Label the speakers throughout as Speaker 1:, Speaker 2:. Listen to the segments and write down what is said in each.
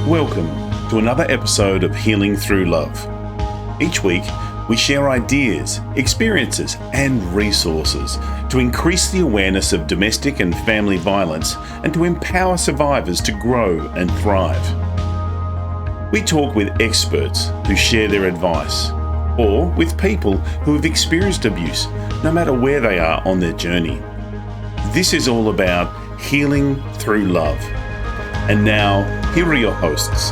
Speaker 1: Welcome to another episode of Healing Through Love. Each week, we share ideas, experiences, and resources to increase the awareness of domestic and family violence and to empower survivors to grow and thrive. We talk with experts who share their advice, or with people who have experienced abuse, no matter where they are on their journey. This is all about healing through love. And now, here are your hosts,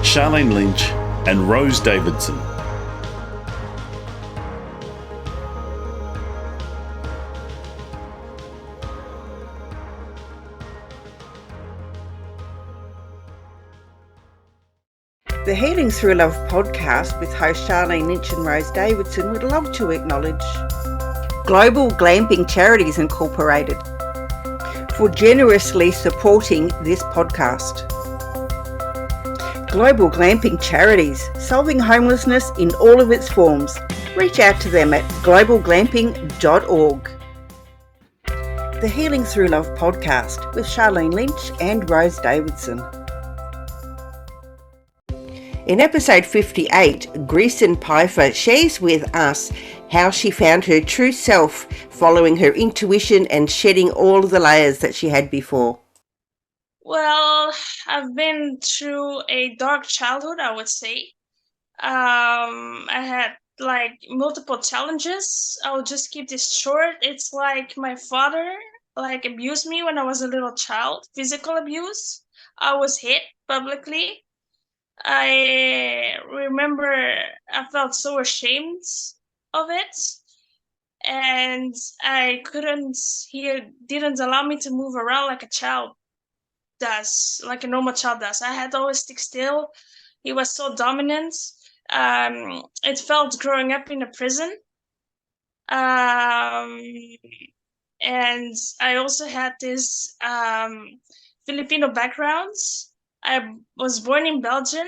Speaker 1: Sharlene Lynch and Rose Davidson.
Speaker 2: The Healing Through Love podcast with host Sharlene Lynch and Rose Davidson would love to acknowledge Global Glamping Charities Incorporated for generously supporting this podcast. Global Glamping Charities, solving homelessness in all of its forms. Reach out to them at globalglamping.org. The Healing Through Love podcast with Sharlene Lynch and Rose Davidson. In episode 58, Gresson Peiffer shares with us how she found her true self following her intuition and shedding all of the layers that she had before.
Speaker 3: Well, I've been through a dark childhood, I would say. I had multiple challenges. I'll just keep this short. It's like my father abused me when I was a little child, physical abuse. I was hit publicly. I remember I felt so ashamed of it, and he didn't allow me to move around like a child does, like a normal child does. I had to always stick still. He was so dominant. It felt growing up in a prison. And I also had this Filipino background. I was born in Belgium,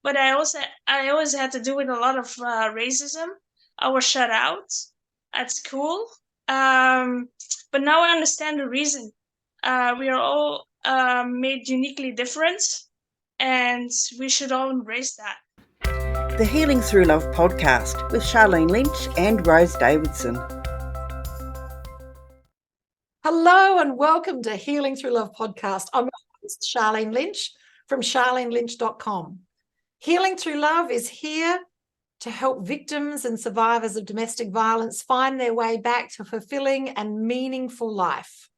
Speaker 3: but I always had to deal with a lot of racism. I was shut out at school. But now I understand the reason. We are all made uniquely different, and we should all embrace that.
Speaker 2: The Healing Through Love podcast with Sharlene Lynch and Rose Davidson.
Speaker 4: Hello and welcome to Healing Through Love podcast. I'm your host, Sharlene Lynch from sharlenelynch.com. Healing Through Love is here to help victims and survivors of domestic violence find their way back to fulfilling and meaningful life.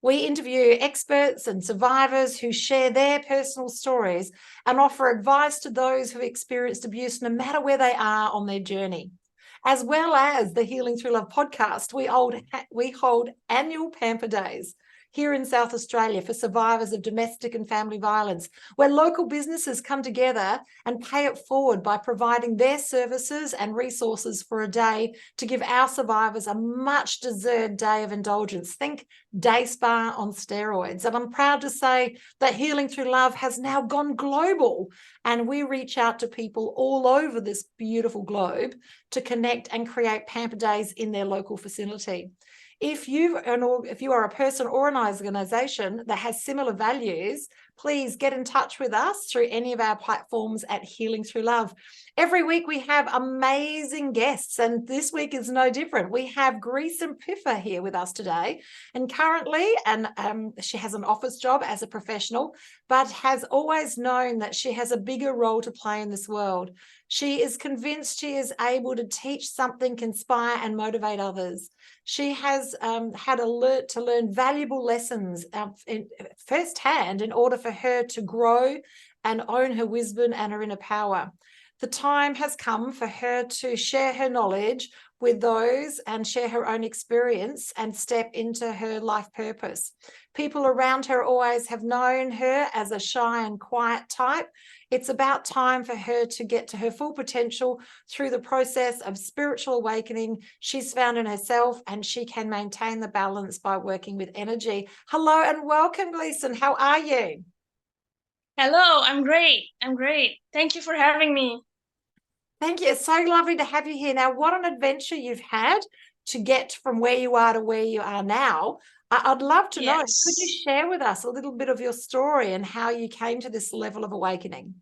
Speaker 4: We interview experts and survivors who share their personal stories and offer advice to those who've experienced abuse, no matter where they are on their journey. As well as the Healing Through Love podcast, we hold annual Pamper Days here in South Australia for survivors of domestic and family violence, where local businesses come together and pay it forward by providing their services and resources for a day to give our survivors a much-deserved day of indulgence. Think day spa on steroids. And I'm proud to say that Healing Through Love has now gone global, and we reach out to people all over this beautiful globe to connect and create Pamper Days in their local facility. If you are a person or an organisation that has similar values, please get in touch with us through any of our platforms at Healing Through Love. Every week we have amazing guests, and this week is no different. We have Gresson Peiffer here with us today, and currently, she has an office job as a professional, but has always known that she has a bigger role to play in this world. She is convinced she is able to teach something, inspire and motivate others. She has had to learn valuable lessons firsthand in order for her to grow and own her wisdom and her inner power. The time has come for her to share her knowledge with those and share her own experience and step into her life purpose. People around her always have known her as a shy and quiet type. It's about time for her to get to her full potential through the process of spiritual awakening she's found in herself, and she can maintain the balance by working with energy. Hello and welcome, Gresson. How are you?
Speaker 3: Hello, I'm great. Thank you for having me.
Speaker 4: Thank you. It's so lovely to have you here. Now, what an adventure you've had to get from where you are to where you are now. I'd love to know. Could you
Speaker 3: Yes.
Speaker 4: share with us a little bit of your story and how you came to this level of awakening?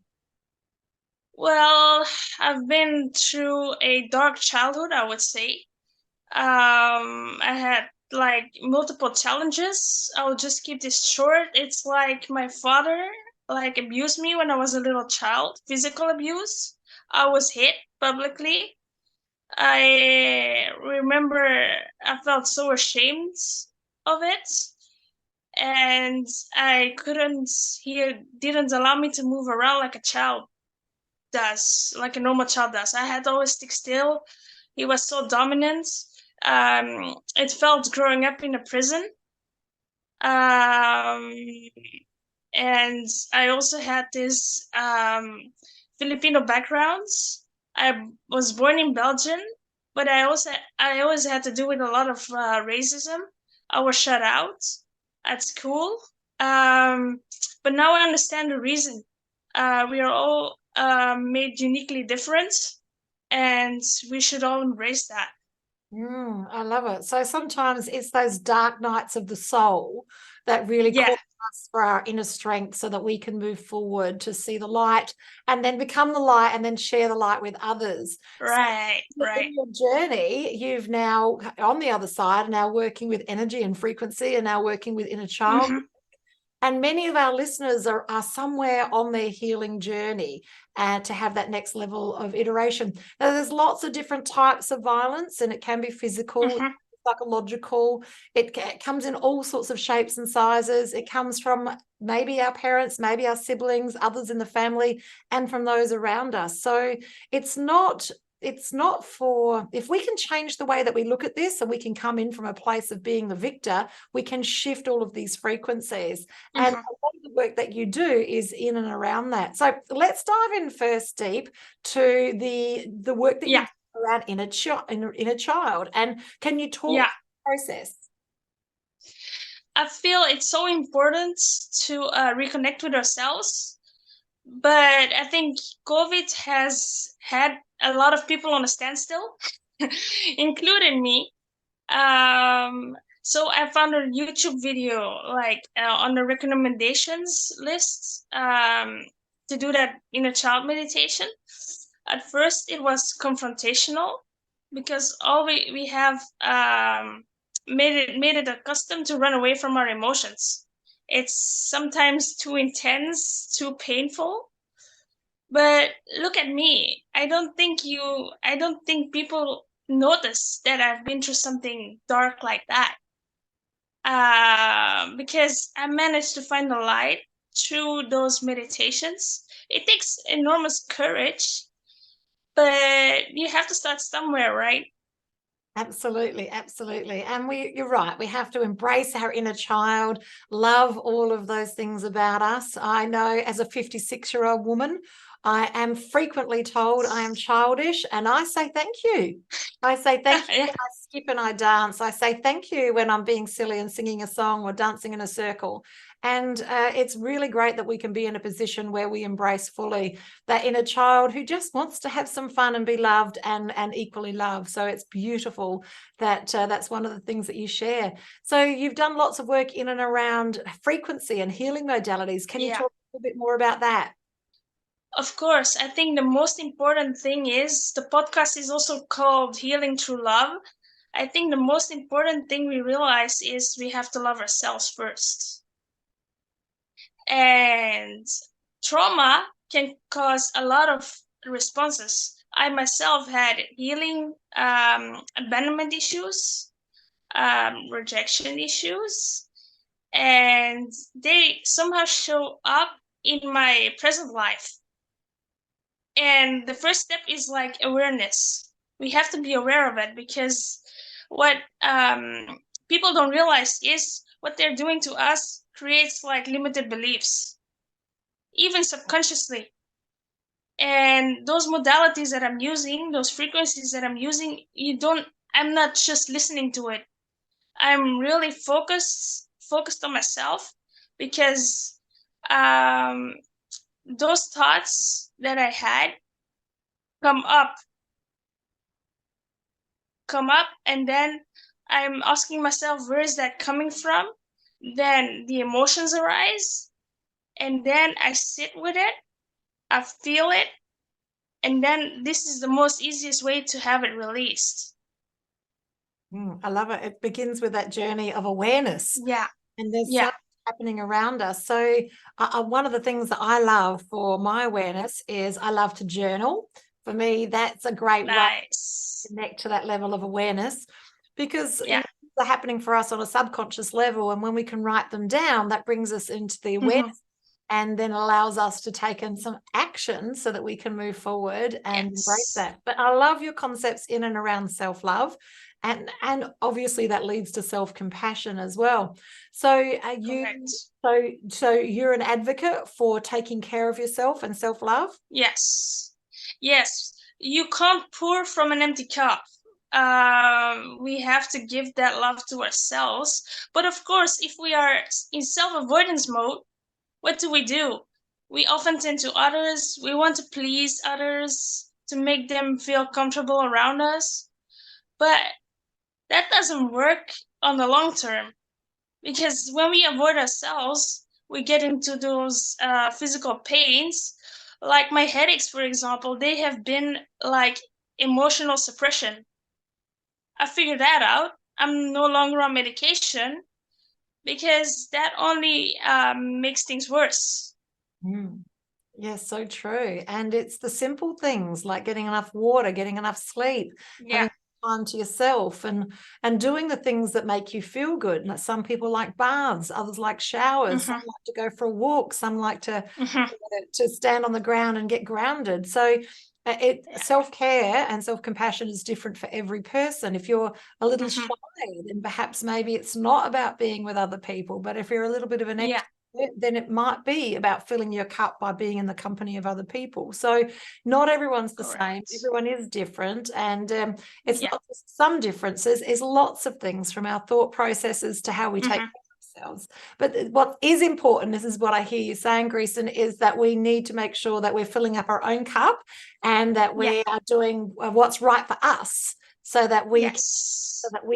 Speaker 3: Well, I've been through a dark childhood, I would say. I had like multiple challenges. I'll just keep this short. It's like my father like abused me when I was a little child, physical abuse. I was hit publicly. I remember I felt so ashamed of it, and I couldn't, he didn't allow me to move around like a child does, like a normal child does. I had to always stick still. He was so dominant. It felt growing up in a prison. Um, and I also had this Filipino background. I was born in Belgium, but I always had to do with a lot of racism. I was shut out at school. Um, but now I understand the reason. We are all made uniquely different, and we should all embrace that.
Speaker 4: I love it. So sometimes it's those dark nights of the soul that really
Speaker 3: Yeah,
Speaker 4: call us for our inner strength so that we can move forward to see the light and then become the light and then share the light with others. So
Speaker 3: right, right.
Speaker 4: in your journey, you've now on the other side, now working with energy and frequency and now working with inner child.
Speaker 3: Mm-hmm,
Speaker 4: And many of our listeners are somewhere on their healing journey to have that next level of iteration. Now, there's lots of different types of violence, and it can be physical,
Speaker 3: mm-hmm,
Speaker 4: psychological. It comes in all sorts of shapes and sizes. It comes from maybe our parents, maybe our siblings, others in the family, and from those around us. So it's not for, if we can change the way that we look at this and we can come in from a place of being the victor, we can shift all of these frequencies. And a
Speaker 3: mm-hmm.
Speaker 4: lot of the work that you do is in and around that. So let's dive in first deep to the work that you
Speaker 3: Yeah,
Speaker 4: do around inner child. And can you talk
Speaker 3: yeah.
Speaker 4: the process?
Speaker 3: I feel it's so important to reconnect with ourselves, but I think COVID has had a lot of people on a standstill, including me. So I found a YouTube video like on the recommendations list to do that inner child meditation. At first, it was confrontational because all we have made it accustomed to run away from our emotions. It's sometimes too intense, too painful. But look at me. I don't think people notice that I've been through something dark like that. Because I managed to find the light through those meditations. It takes enormous courage, but you have to start somewhere, right?
Speaker 4: Absolutely, absolutely. And you're right. We have to embrace our inner child, love all of those things about us. I know as a 56-year-old woman, I am frequently told I am childish, and I say thank you. I say thank you
Speaker 3: Yeah.
Speaker 4: when I skip and I dance. I say thank you when I'm being silly and singing a song or dancing in a circle. And it's really great that we can be in a position where we embrace fully that inner child who just wants to have some fun and be loved and equally loved. So it's beautiful that that's one of the things that you share. So you've done lots of work in and around frequency and healing modalities. Can you
Speaker 3: Yeah.
Speaker 4: talk a little bit more about that?
Speaker 3: Of course, I think the most important thing is the podcast is also called Healing Through Love. I think the most important thing we realize is we have to love ourselves first. And trauma can cause a lot of responses. I myself had healing abandonment issues, rejection issues, and they somehow show up in my present life. And the first step is like awareness. We have to be aware of it because what people don't realize is what they're doing to us creates like limited beliefs, even subconsciously. And those modalities that I'm using, those frequencies that I'm using, I'm not just listening to it. I'm really focused on myself because those thoughts that I had come up and then I'm asking myself, where is that coming from? Then the emotions arise, and then I sit with it, I feel it, and then this is the most easiest way to have it released.
Speaker 4: I love it. It begins with that journey of awareness.
Speaker 3: Yeah.
Speaker 4: And there's
Speaker 3: Yeah.
Speaker 4: so much happening around us. So one of the things that I love for my awareness is I love to journal. For me, that's a great way
Speaker 3: Nice.
Speaker 4: to connect to that level of awareness, because
Speaker 3: Yeah.
Speaker 4: things are happening for us on a subconscious level. And when we can write them down, that brings us into the awareness and then allows us to take in some action so that we can move forward and embrace that. But I love your concepts in and around self-love. And obviously that leads to self-compassion as well. So are you so you're an advocate for taking care of yourself and self-love?
Speaker 3: Yes. You can't pour from an empty cup. We have to give that love to ourselves. But of course, if we are in self-avoidance mode, what do? We often tend to others. We want to please others to make them feel comfortable around us. But that doesn't work on the long term, because when we avoid ourselves, we get into those physical pains. Like my headaches, for example, they have been like emotional suppression. I figured that out. I'm no longer on medication because that only makes things worse.
Speaker 4: Yes, so true. And it's the simple things like getting enough water, getting enough sleep, having time to yourself, and doing the things that make you feel good. And some people like baths, others like showers, some like to go for a walk, some like to stand on the ground and get grounded. So self-care and self-compassion is different for every person. If you're a little shy, then perhaps maybe it's not about being with other people. But if you're a little bit of an extrovert, then it might be about filling your cup by being in the company of other people. So not everyone's the same. Everyone is different. And it's not just some differences. It's lots of things, from our thought processes to how we take care of ourselves. But what is important, this is what I hear you saying, Gresson, is that we need to make sure that we're filling up our own cup and that we are doing what's right for us, so that we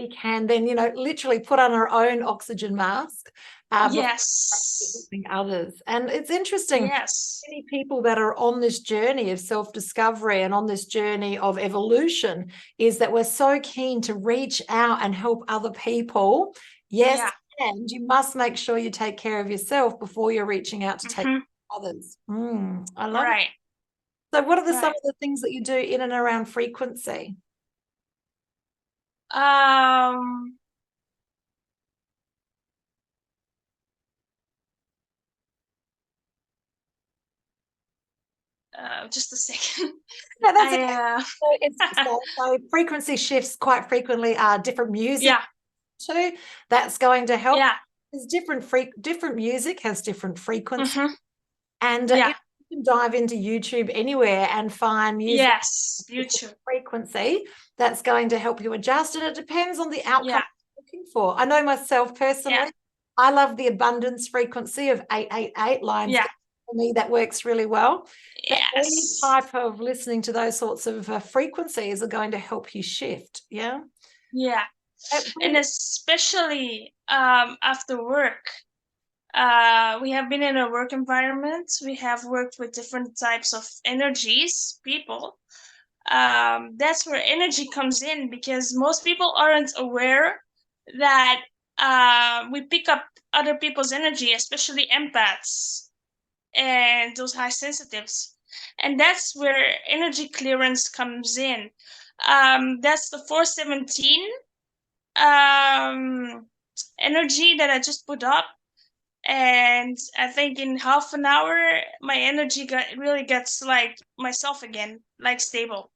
Speaker 4: can then, literally put on our own oxygen mask. Helping others. And it's interesting, many people that are on this journey of self-discovery and on this journey of evolution is that we're so keen to reach out and help other people. And you must make sure you take care of yourself before you're reaching out to take care of others. I love it. So what are some of the things that you do in and around frequency?
Speaker 3: Just a second.
Speaker 4: So frequency shifts quite frequently are different music too. That's going to help. There's different music has different frequencies. And you can dive into YouTube anywhere and find music YouTube frequency that's going to help you adjust, and it depends on the outcome you're looking for. I know myself personally, I love the abundance frequency of 888 lines. For me, that works really well. Any type of listening to those sorts of frequencies are going to help you shift.
Speaker 3: And especially after work, we have been in a work environment. We have worked with different types of energies, people. That's where energy comes in, because most people aren't aware that we pick up other people's energy, especially empaths and those high sensitives. And that's where energy clearance comes in. That's the 417 energy that I just put up. And I think in half an hour, my energy really gets like myself again, like stable.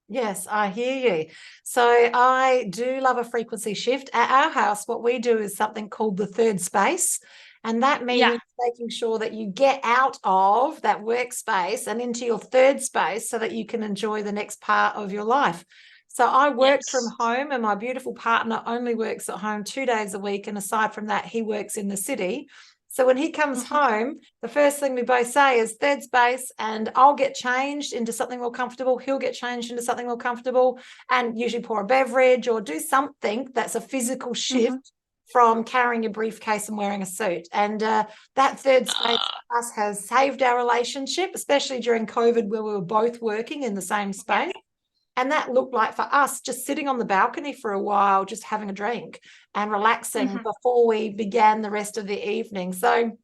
Speaker 4: Yes, I hear you. So I do love a frequency shift. At our house, what we do is something called the third space. And that means making sure that you get out of that workspace and into your third space so that you can enjoy the next part of your life. So I work from home, and my beautiful partner only works at home 2 days a week. And aside from that, he works in the city. So when he comes home, the first thing we both say is third space, and I'll get changed into something more comfortable. He'll get changed into something more comfortable, and usually pour a beverage or do something that's a physical shift from carrying a briefcase and wearing a suit. And that third space for us has saved our relationship, especially during COVID, where we were both working in the same space. And that looked like for us just sitting on the balcony for a while, just having a drink and relaxing before we began the rest of the evening. So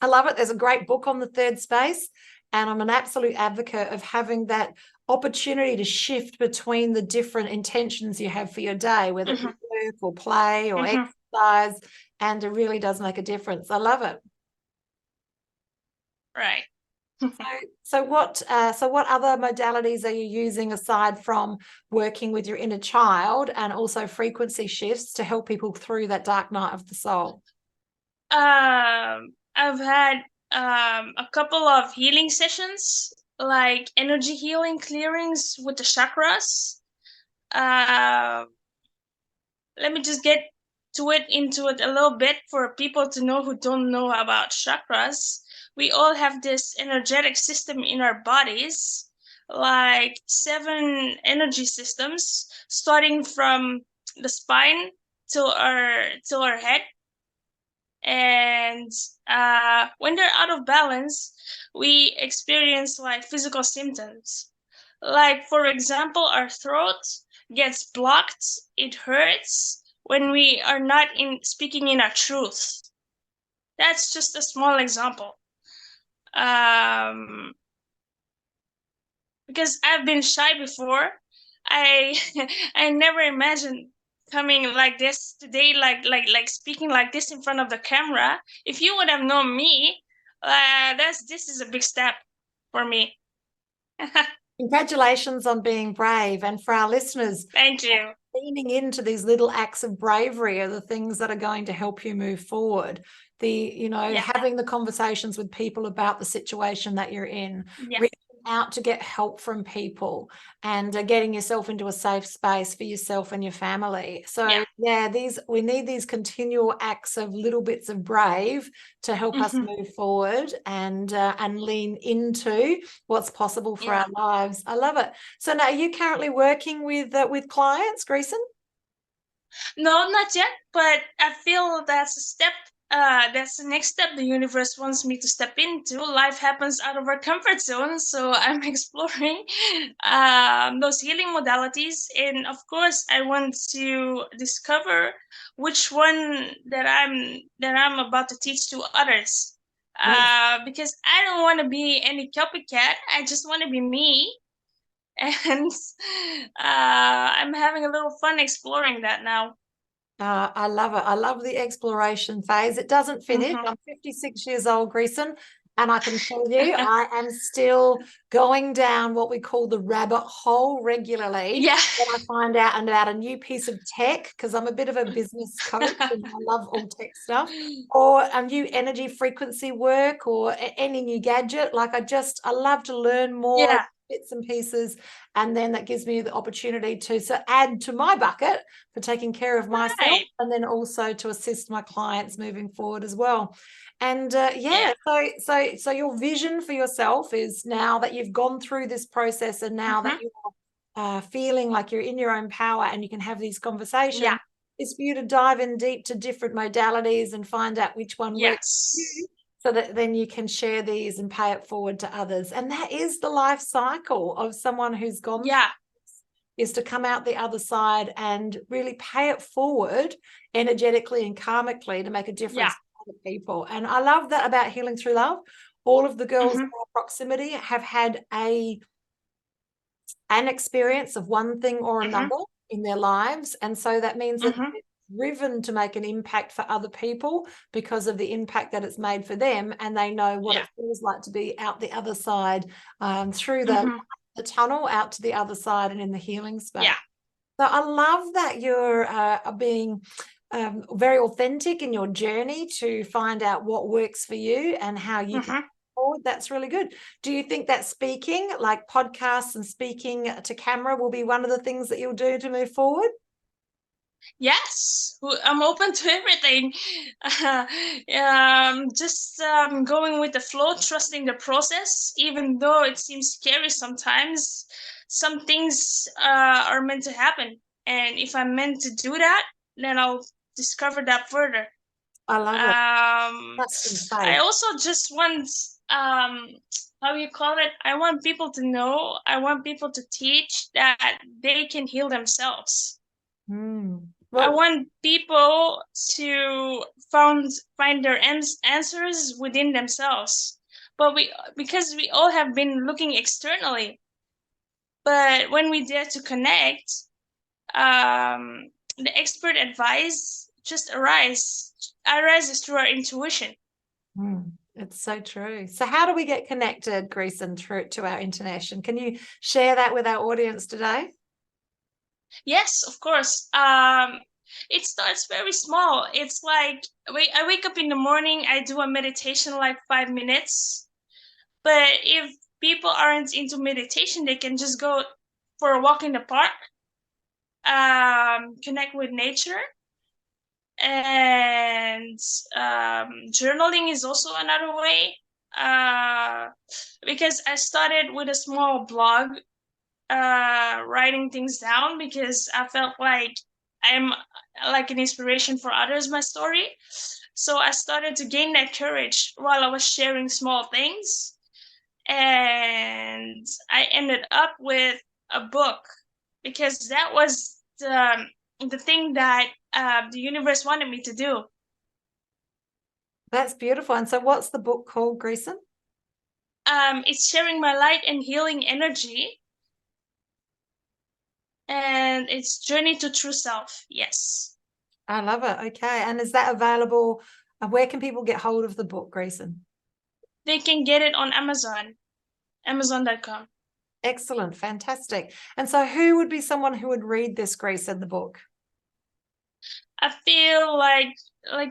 Speaker 4: I love it. There's a great book on the third space, and I'm an absolute advocate of having that opportunity to shift between the different intentions you have for your day, whether it's work or play or exercise, and it really does make a difference. I love it.
Speaker 3: Right.
Speaker 4: So what other modalities are you using aside from working with your inner child and also frequency shifts to help people through that dark night of the soul?
Speaker 3: I've had a couple of healing sessions, like energy healing clearings with the chakras. Let me just get into it a little bit for people to know who don't know about chakras. We all have this energetic system in our bodies, like 7 energy systems, starting from the spine till our head. And when they're out of balance, we experience like physical symptoms. Like, for example, our throat gets blocked. It hurts when we are not speaking in our truth. That's just a small example. Because I've been shy before, I I never imagined coming like this today, like speaking like this in front of the camera. If you would have known me, this is a big step for me.
Speaker 4: Congratulations on being brave. And for our listeners,
Speaker 3: thank you.
Speaker 4: Leaning into these little acts of bravery are the things that are going to help you move forward. Having the conversations with people about the situation that you're in, reaching out to get help from people, and getting yourself into a safe space for yourself and your family. So we need these continual acts of little bits of brave to help us move forward and lean into what's possible for our lives. I love it. So now, are you currently working with clients, Gresson?
Speaker 3: No, not yet, but I feel that's a step. That's the next step the universe wants me to step into. Life happens out of our comfort zone, so I'm exploring those healing modalities, and of course, I want to discover which one that I'm about to teach to others. Because I don't want to be any copycat. I just want to be me, and I'm having a little fun exploring that now.
Speaker 4: I love it. I love the exploration phase. It doesn't finish. I'm 56 years old, Gresson, and I can tell you I am still going down what we call the rabbit hole regularly. When I find out about a new piece of tech, because I'm a bit of a business coach and I love all tech stuff, or a new energy frequency work, or any new gadget. Like I love to learn more. Bits and pieces, and then that gives me the opportunity to add to my bucket for taking care of myself, and then also to assist my clients moving forward as well. And so your vision for yourself is, now that you've gone through this process and now that you're feeling like you're in your own power and you can have these conversations, is for you to dive in deep to different modalities and find out which one works for you, so that then you can share these and pay it forward to others. And that is the life cycle of someone who's gone through this, is to come out the other side and really pay it forward energetically and karmically to make a difference to other people. And I love that about Healing Through Love. All of the girls in our proximity have had an experience of one thing or another in their lives. And so that means that driven to make an impact for other people because of the impact that it's made for them, and they know what it feels like to be out the other side, through the tunnel out to the other side and in the healing space. So I love that you're being very authentic in your journey to find out what works for you and how you can move forward. That's really good. Do you think that speaking, like podcasts and speaking to camera, will be one of the things that you'll do to move forward?
Speaker 3: Yes, I'm open to everything. Just going with the flow, trusting the process, even though it seems scary sometimes. Some things are meant to happen, and if I'm meant to do that, then I'll discover that further.
Speaker 4: I love it. Trust and
Speaker 3: I
Speaker 4: faith.
Speaker 3: also just want how you call it. I want people to know. I want people to teach that they can heal themselves.
Speaker 4: Mm.
Speaker 3: I
Speaker 4: Well,
Speaker 3: want people to find their answers within themselves. But because we all have been looking externally, but when we dare to connect, the expert advice just arises through our intuition.
Speaker 4: it's so true. So how do we get connected, Gresson, through to our intonation? Can you share that with our audience today?
Speaker 3: Yes, of course. It starts very small. It's like I wake up in the morning, I do a meditation like 5 minutes. But if people aren't into meditation, they can just go for a walk in the park, connect with nature, and journaling is also another way. Because I started with a small blog, writing things down because I felt like I'm like an inspiration for others, my story. So I started to gain that courage while I was sharing small things. And I ended up with a book because that was the thing that the universe wanted me to do.
Speaker 4: That's beautiful. And so what's the book called, Gresson?
Speaker 3: It's sharing my light and healing energy. And it's Journey to True Self. Yes.
Speaker 4: I love it. Okay. And is that available? Where can people get hold of the book, Gresson?
Speaker 3: They can get it on Amazon, amazon.com.
Speaker 4: Excellent. Fantastic. And so who would be someone who would read this, Gresson, the book?
Speaker 3: I feel like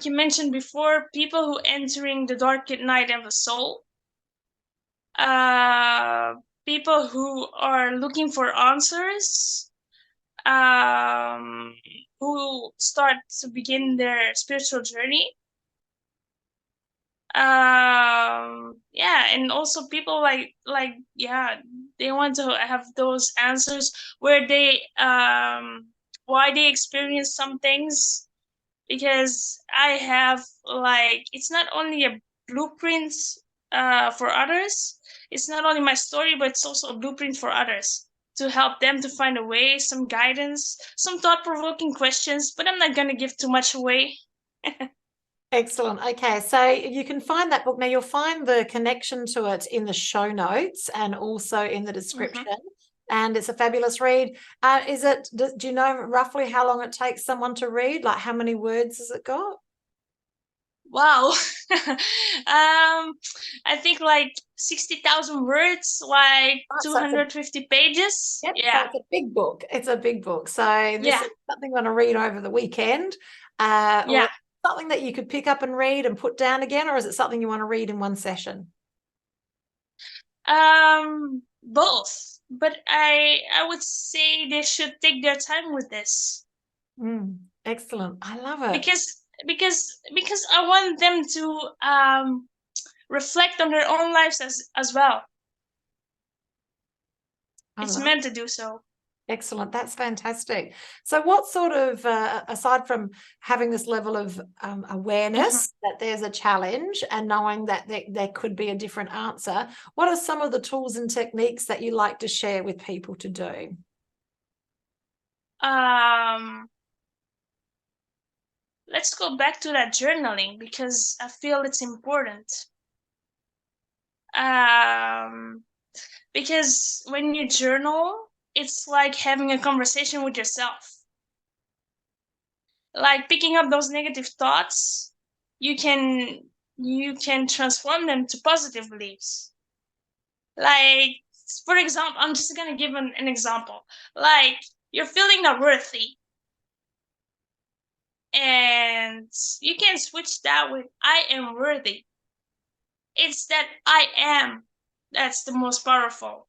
Speaker 3: you mentioned before, people who entering the dark night of the soul. People who are looking for answers, who start to begin their spiritual journey. Yeah, and also people they want to have those answers where they why they experience some things, because I have it's not only a blueprint for others. It's not only my story, but it's also a blueprint for others to help them to find a way, some guidance, some thought-provoking questions, but I'm not going to give too much away.
Speaker 4: Excellent. Okay, so you can find that book. Now, you'll find the connection to it in the show notes and also in the description. And it's a fabulous read. Do you know roughly how long it takes someone to read? Like, how many words has it got?
Speaker 3: Wow. I think like 60,000 words, like
Speaker 4: Oh,
Speaker 3: 250 pages.
Speaker 4: Yep,
Speaker 3: Yeah.
Speaker 4: so it's a big book. It's a big book. So this
Speaker 3: Yeah.
Speaker 4: is something I'm going to read over the weekend. Or something that you could pick up and read and put down again, or is it something you want to read in one session?
Speaker 3: Both. But I would say they should take their time with this.
Speaker 4: Excellent. I love it.
Speaker 3: Because I want them to reflect on their own lives as well. It's meant to do so.
Speaker 4: Excellent. That's fantastic. So what sort of, aside from having this level of awareness that there's a challenge and knowing that there could be a different answer, what are some of the tools and techniques that you like to share with people to do?
Speaker 3: Let's go back to that journaling because I feel it's important. Because when you journal, it's like having a conversation with yourself. Like picking up those negative thoughts, you can transform them to positive beliefs. Like, for example, I'm just gonna give an example. Like, you're feeling not worthy, and you can switch that with I am worthy. It's that I am that's the most powerful.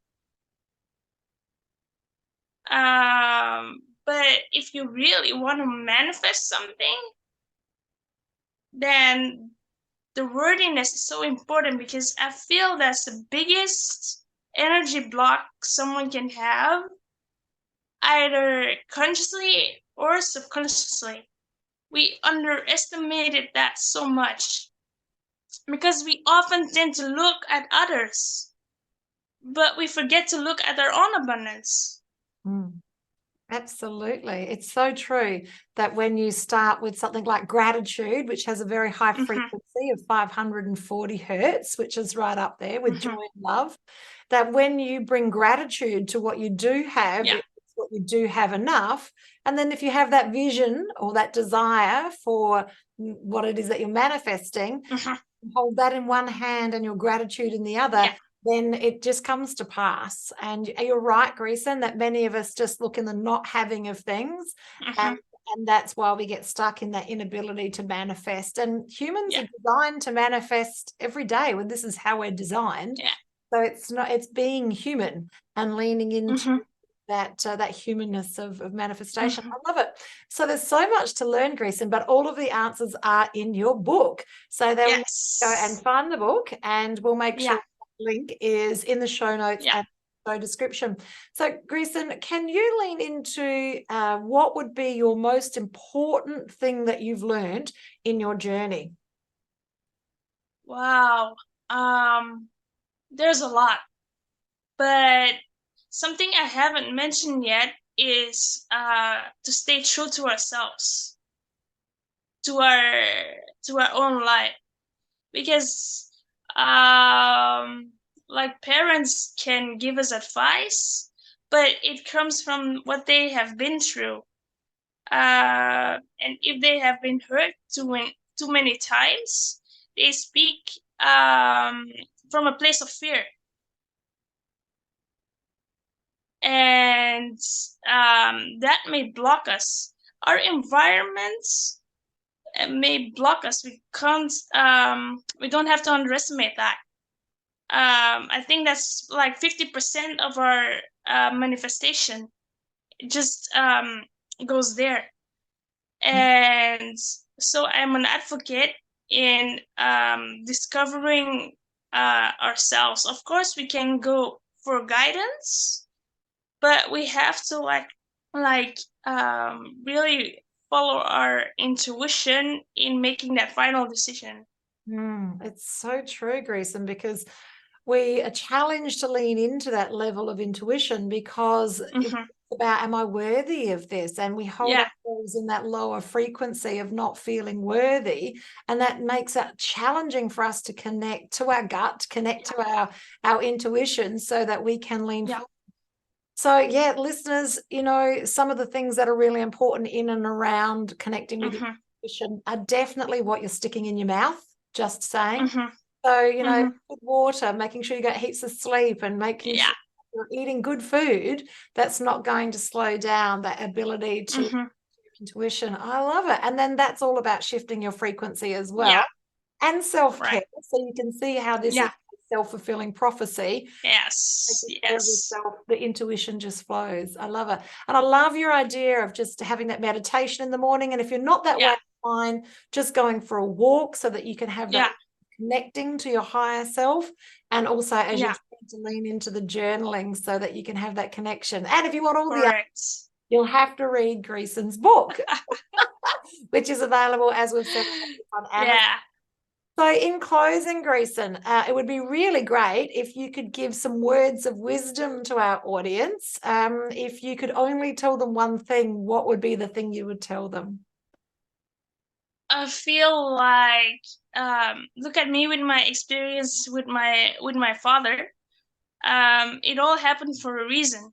Speaker 3: But if you really want to manifest something, then the worthiness is so important, because I feel that's the biggest energy block someone can have, either consciously or subconsciously. We underestimated that so much because we often tend to look at others, but we forget to look at our own abundance.
Speaker 4: Absolutely. It's so true that when you start with something like gratitude, which has a very high frequency of 540 hertz, which is right up there with joy and love, that when you bring gratitude to what you do have, it's what you do have enough. And then if you have that vision or that desire for what it is that you're manifesting, hold that in one hand and your gratitude in the other, then it just comes to pass. And you're right, Gresson, that many of us just look in the not having of things. And that's why we get stuck in that inability to manifest. And humans are designed to manifest every day. Well, this is how we're designed. So it's being human and leaning into that humanness of manifestation. I love it. So there's so much to learn, Gresson, but all of the answers are in your book. So they will go and find the book, and we'll make sure link is in the show notes and show description. So Gresson, can you lean into what would be your most important thing that you've learned in your journey?
Speaker 3: Wow. There's a lot, but something I haven't mentioned yet is to stay true to ourselves, to our own life, because like parents can give us advice, but it comes from what they have been through, and if they have been hurt too many times, they speak from a place of fear, and that may block us. Our environments may block us. We don't have to underestimate that. I think that's like 50% of our manifestation. It just goes there. And so I'm an advocate in discovering ourselves. Of course, we can go for guidance, but we have to really follow our intuition in making that final decision.
Speaker 4: It's so true, Gresson, because we are challenged to lean into that level of intuition, because it's about, am I worthy of this? And we hold ourselves in that lower frequency of not feeling worthy, and that makes it challenging for us to connect to our gut, connect to our intuition, so that we can lean forward. So, listeners, some of the things that are really important in and around connecting with intuition are definitely what you're sticking in your mouth, just saying. So, good water, making sure you get heaps of sleep, and making sure you're eating good food, that's not going to slow down that ability to intuition. I love it. And then that's all about shifting your frequency as well. And self-care. So you can see how this is self-fulfilling prophecy. The intuition just flows. I love it. And I love your idea of just having that meditation in the morning. And if you're not that way, fine, just going for a walk, so that you can have that connecting to your higher self. And also, as you're trying to lean into the journaling, so that you can have that connection. And if you want all the others, you'll have to read Gresson's book, which is available, as we've said, on Amazon. So in closing, Gresson, it would be really great if you could give some words of wisdom to our audience. If you could only tell them one thing, what would be the thing you would tell them?
Speaker 3: I feel like, look at me with my experience with my father. It all happened for a reason.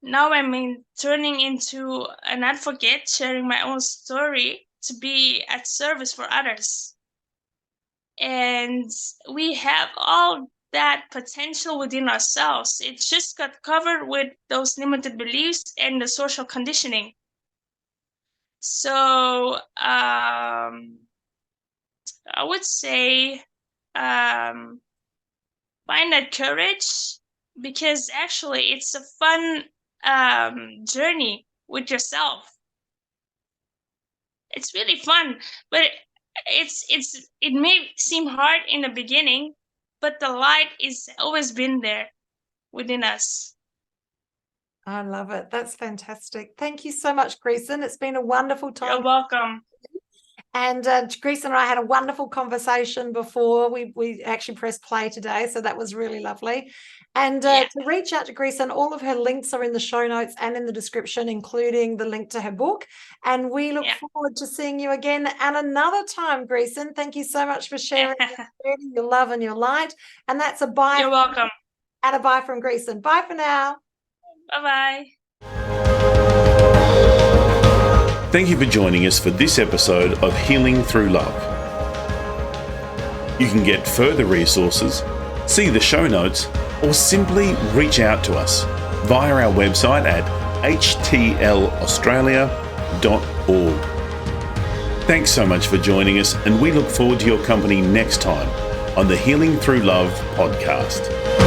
Speaker 3: Now I'm turning into an advocate, sharing my own story to be at service for others. And we have all that potential within ourselves. It just got covered with those limited beliefs and the social conditioning. So I would say find that courage, because actually it's a fun journey with yourself. It's really fun, but it may seem hard in the beginning, but the light is always been there within us.
Speaker 4: I love it. That's fantastic. Thank you so much, Gresson. It's been a wonderful time.
Speaker 3: You're welcome.
Speaker 4: And Gresson and I had a wonderful conversation before we actually pressed play today, so that was really lovely. And to reach out to Gresson, all of her links are in the show notes and in the description, including the link to her book. And we look forward to seeing you again and another time, Gresson. Thank you so much for sharing your love and your light. And that's a bye.
Speaker 3: You're welcome.
Speaker 4: And a bye from Gresson. Bye for now.
Speaker 3: Bye-bye.
Speaker 1: Thank you for joining us for this episode of Healing Through Love. You can get further resources, see the show notes, or simply reach out to us via our website at htlaustralia.org. Thanks so much for joining us, and we look forward to your company next time on the Healing Through Love podcast.